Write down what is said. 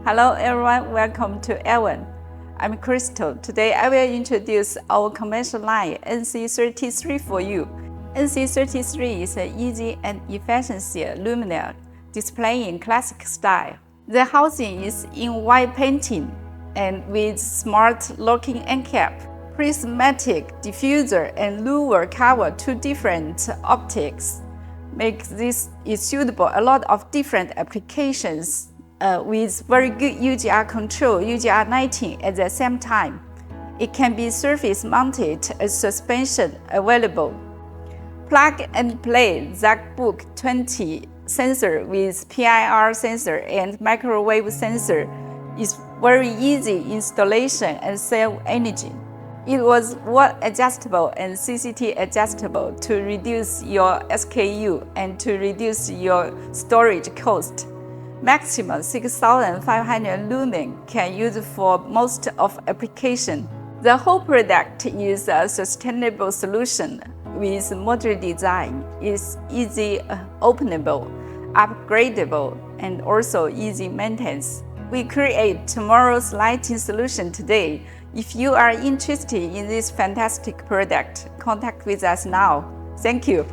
Hello everyone, welcome to Evan. I'm Crystal. Today I will introduce our commercial line NC33 for you. NC33 is an easy and efficiency luminaire displaying classic style. The housing is in white painting and with smart locking end cap. Prismatic, diffuser, and louvre cover two different optics. Make this is suitable a lot of different applications with very good UGR control, UGR19 at the same time. It can be surface mounted as suspension available. Plug and play Zhaga 20 sensor with PIR sensor and microwave sensor is very easy installation and save energy. It was wall adjustable and CCT adjustable to reduce your SKU and to reduce your storage cost. Maximum 6,500 lumen can use for most of application. The whole product is a sustainable solution with modular design. It's easy openable, upgradable, and also easy maintenance. We create tomorrow's lighting solution today. If you are interested in this fantastic product, contact with us now. Thank you.